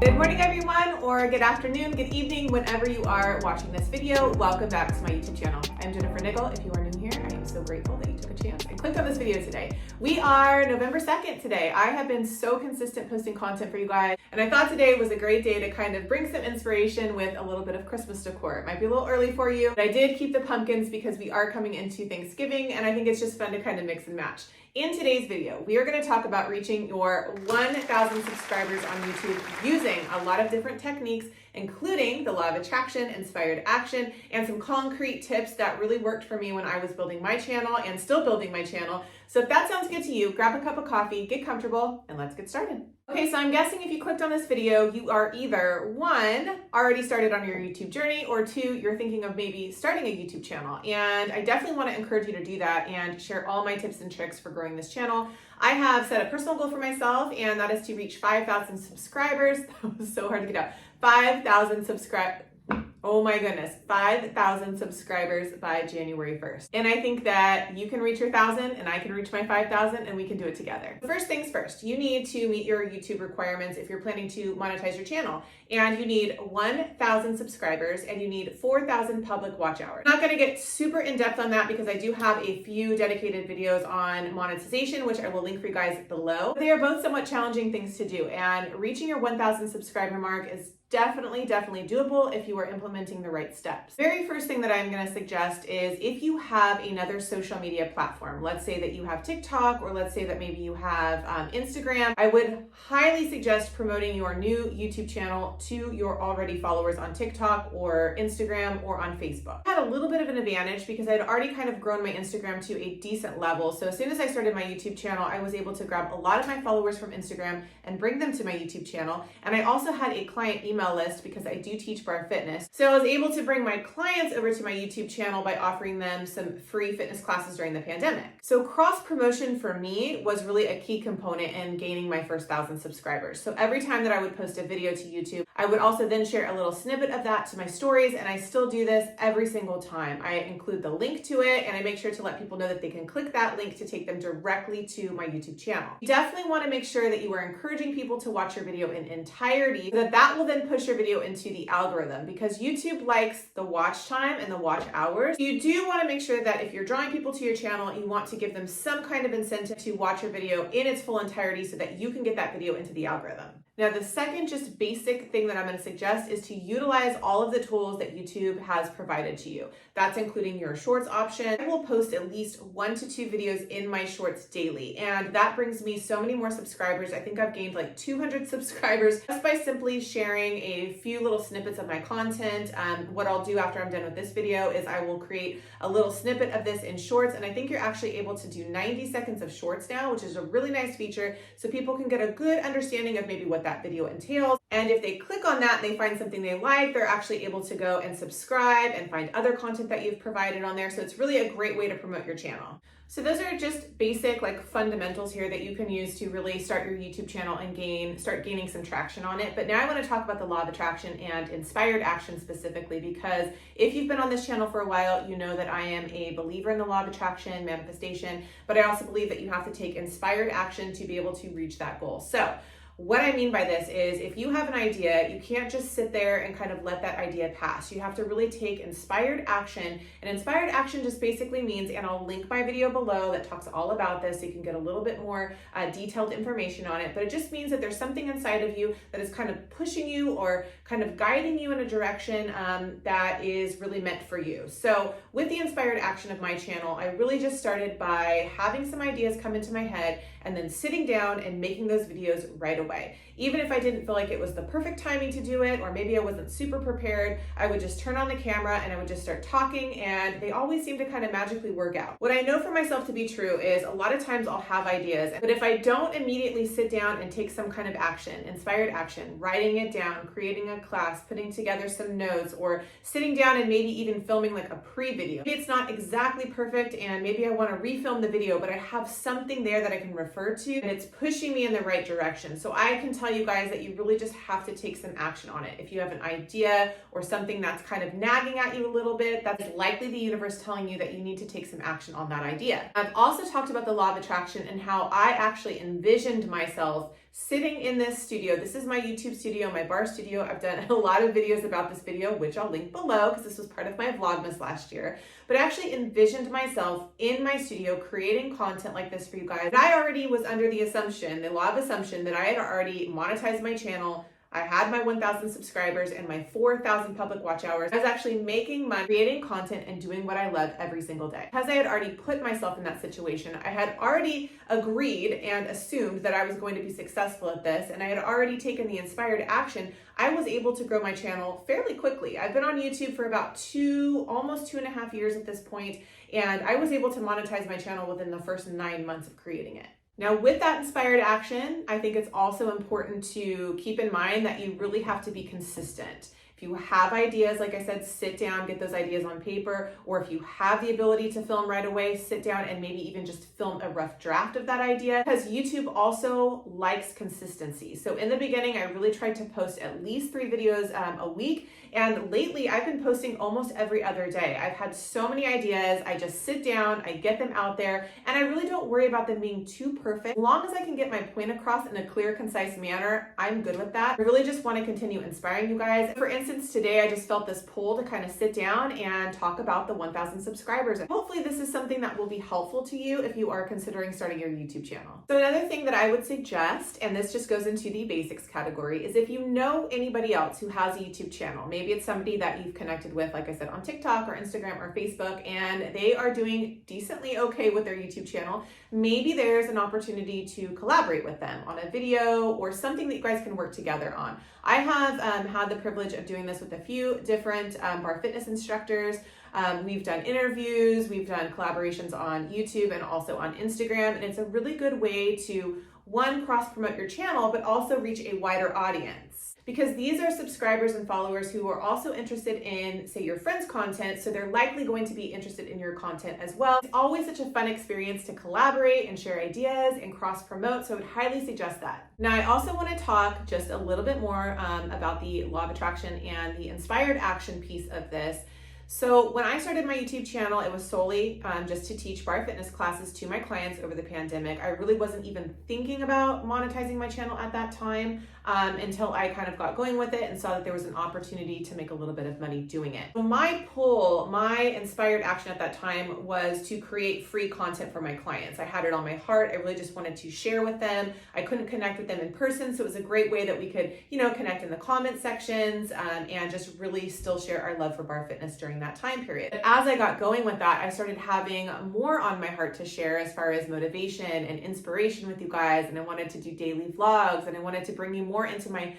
Good morning everyone, or good afternoon, good evening, whenever you are watching this video. Welcome back to my YouTube channel. I'm Jennifer Nickel. If you are new here, I am so grateful that you took a chance and clicked on this video today. We are November 2nd today. I have been so consistent posting content for you guys, and I thought today was a great day to kind of bring some inspiration with a little bit of Christmas decor. It might be a little early for you, but I did keep the pumpkins because we are coming into Thanksgiving, and I think it's just fun to kind of mix and match. In today's video, we are going to talk about reaching your 1,000 subscribers on YouTube using a lot of different techniques, including the law of attraction, inspired action, and some concrete tips that really worked for me when I was building my channel and still building my channel. So if that sounds good to you, grab a cup of coffee, get comfortable, and let's get started. Okay, so I'm guessing if you clicked on this video, you are either one, already started on your YouTube journey, or two, you're thinking of maybe starting a YouTube channel. And I definitely want to encourage you to do that and share all my tips and tricks for growing this channel. I have set a personal goal for myself, and that is to reach 5,000 subscribers. That was so hard to get out. 5,000 subscribers. Oh my goodness, 5,000 subscribers by January 1st. And I think that you can reach your 1,000 and I can reach my 5,000 and we can do it together. First things first, you need to meet your YouTube requirements if you're planning to monetize your channel. And you need 1,000 subscribers and you need 4,000 public watch hours. I'm not gonna get super in depth on that because I do have a few dedicated videos on monetization, which I will link for you guys below. They are both somewhat challenging things to do, and reaching your 1,000 subscriber mark is definitely doable if you are implementing the right steps. Very first thing that I'm going to suggest is if you have another social media platform, let's say that you have TikTok, or let's say that maybe you have Instagram, I would highly suggest promoting your new YouTube channel to your already followers on TikTok or Instagram or on Facebook. I had a little bit of an advantage because I'd already kind of grown my Instagram to a decent level. So as soon as I started my YouTube channel, I was able to grab a lot of my followers from Instagram and bring them to my YouTube channel. And I also had a client email list because I do teach bar fitness. So I was able to bring my clients over to my YouTube channel by offering them some free fitness classes during the pandemic. So cross promotion for me was really a key component in gaining my first 1,000 subscribers. So every time that I would post a video to YouTube, I would also then share a little snippet of that to my stories, and I still do this every single time. I include the link to it, and I make sure to let people know that they can click that link to take them directly to my YouTube channel. You definitely want to make sure that you are encouraging people to watch your video in entirety, so that will then push your video into the algorithm, because YouTube likes the watch time and the watch hours. You do want to make sure that if you're drawing people to your channel, you want to give them some kind of incentive to watch your video in its full entirety so that you can get that video into the algorithm. Now, the second just basic thing that I'm going to suggest is to utilize all of the tools that YouTube has provided to you. That's including your shorts option. I will post at least 1 to 2 videos in my shorts daily, and that brings me so many more subscribers. I think I've gained like 200 subscribers just by simply sharing a few little snippets of my content. What I'll do after I'm done with this video is I will create a little snippet of this in shorts, and I think you're actually able to do 90 seconds of shorts now, which is a really nice feature, so people can get a good understanding of maybe what that video entails. And if they click on that and they find something they like, they're actually able to go and subscribe and find other content that you've provided on there. So it's really a great way to promote your channel. So those are just basic fundamentals here that you can use to really start your YouTube channel and start gaining some traction on it. But now I want to talk about the law of attraction and inspired action specifically, because if you've been on this channel for a while, you know that I am a believer in the law of attraction, manifestation, but I also believe that you have to take inspired action to be able to reach that goal. So what I mean by this is if you have an idea, you can't just sit there and kind of let that idea pass. You have to really take inspired action. And inspired action just basically means, and I'll link my video below that talks all about this so you can get a little bit more detailed information on it, but it just means that there's something inside of you that is kind of pushing you or kind of guiding you in a direction that is really meant for you. So with the inspired action of my channel, I really just started by having some ideas come into my head and then sitting down and making those videos right away. Even if I didn't feel like it was the perfect timing to do it, or maybe I wasn't super prepared, I would just turn on the camera and I would just start talking, and they always seem to kind of magically work out. What I know for myself to be true is a lot of times I'll have ideas, but if I don't immediately sit down and take some kind of action, inspired action, writing it down, creating a class, putting together some notes, or sitting down and maybe even filming like a pre-video. Maybe it's not exactly perfect and maybe I want to refilm the video, but I have something there that I can refer to and it's pushing me in the right direction. So I can tell you guys that you really just have to take some action on it. If you have an idea or something that's kind of nagging at you a little bit, that's likely the universe telling you that you need to take some action on that idea. I've also talked about the law of attraction and how I actually envisioned myself sitting in this studio. This is my YouTube studio, my bar studio. I've done a lot of videos about this video, which I'll link below because this was part of my Vlogmas last year. But I actually envisioned myself in my studio creating content like this for you guys. I already was under the assumption, the law of assumption, that I had already monetized my channel. I had my 1,000 subscribers and my 4,000 public watch hours. I was actually making money, creating content, and doing what I love every single day. Because I had already put myself in that situation, I had already agreed and assumed that I was going to be successful at this, and I had already taken the inspired action. I was able to grow my channel fairly quickly. I've been on YouTube for about almost 2.5 years at this point, and I was able to monetize my channel within the first 9 months of creating it. Now, with that inspired action, I think it's also important to keep in mind that you really have to be consistent. If you have ideas, like I said, sit down, get those ideas on paper, or if you have the ability to film right away, sit down and maybe even just film a rough draft of that idea, because YouTube also likes consistency. So in the beginning, I really tried to post at least 3 videos a week, and lately I've been posting almost every other day. I've had so many ideas, I just sit down, I get them out there, and I really don't worry about them being too perfect. As long as I can get my point across in a clear, concise manner, I'm good with that. I really just want to continue inspiring you guys. For instance, today I just felt this pull to kind of sit down and talk about the 1,000 subscribers. Hopefully this is something that will be helpful to you if you are considering starting your YouTube channel. So another thing that I would suggest, and this just goes into the basics category, is if you know anybody else who has a YouTube channel, maybe it's somebody that you've connected with, like I said, on TikTok or Instagram or Facebook, and they are doing decently okay with their YouTube channel, maybe there's an opportunity to collaborate with them on a video or something that you guys can work together on. I have had the privilege of doing this with a few different bar fitness instructors. We've done interviews, we've done collaborations on YouTube and also on Instagram, and it's a really good way to, one, cross-promote your channel, but also reach a wider audience. Because these are subscribers and followers who are also interested in, say, your friend's content, so they're likely going to be interested in your content as well. It's always such a fun experience to collaborate and share ideas and cross-promote, so I would highly suggest that. Now, I also want to talk just a little bit more about the law of attraction and the inspired action piece of this. So when I started my YouTube channel, it was solely just to teach bar fitness classes to my clients over the pandemic. I really wasn't even thinking about monetizing my channel at that time until I kind of got going with it and saw that there was an opportunity to make a little bit of money doing it. So my pull, my inspired action at that time was to create free content for my clients. I had it on my heart. I really just wanted to share with them. I couldn't connect with them in person, so it was a great way that we could, connect in the comment sections and just really still share our love for bar fitness during that time period. But as I got going with that, I started having more on my heart to share as far as motivation and inspiration with you guys, and I wanted to do daily vlogs, and I wanted to bring you more into my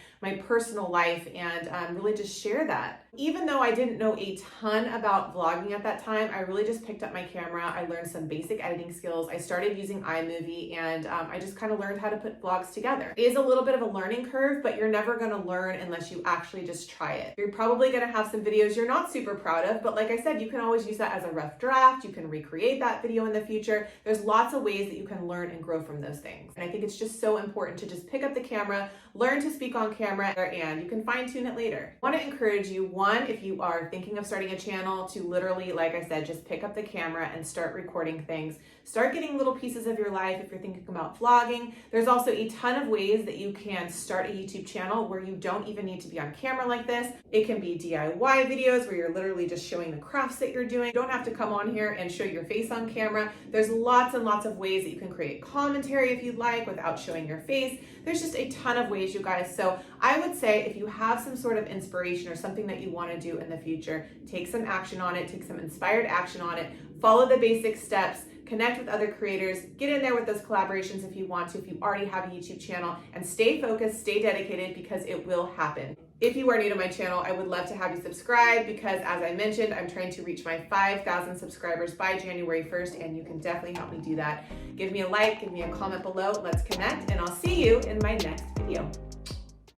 personal life and really just share that. Even though I didn't know a ton about vlogging at that time, I really just picked up my camera. I learned some basic editing skills. I started using iMovie, and I just kind of learned how to put vlogs together. It is a little bit of a learning curve, but you're never going to learn unless you actually just try it. You're probably going to have some videos you're not super proud of, but like I said, you can always use that as a rough draft. You can recreate that video in the future. There's lots of ways that you can learn and grow from those things. And I think it's just so important to just pick up the camera, learn to speak on camera, and you can fine tune it later. I want to encourage you, one, if you are thinking of starting a channel, to literally, like I said, just pick up the camera and start recording things. Start getting little pieces of your life if you're thinking about vlogging. There's also a ton of ways that you can start a YouTube channel where you don't even need to be on camera like this. It can be DIY videos where you're literally just showing the crafts that you're doing. You don't have to come on here and show your face on camera. There's lots and lots of ways that you can create commentary if you'd like without showing your face. There's just a ton of ways, you guys. So I would say if you have some sort of inspiration or something that you want to do in the future, take some action on it, take some inspired action on it, follow the basic steps, connect with other creators, get in there with those collaborations if you want to, if you already have a YouTube channel, and stay focused, stay dedicated, because it will happen. If you are new to my channel, I would love to have you subscribe because, as I mentioned, I'm trying to reach my 5,000 subscribers by January 1st, and you can definitely help me do that. Give me a like, give me a comment below, let's connect, and I'll see you in my next video.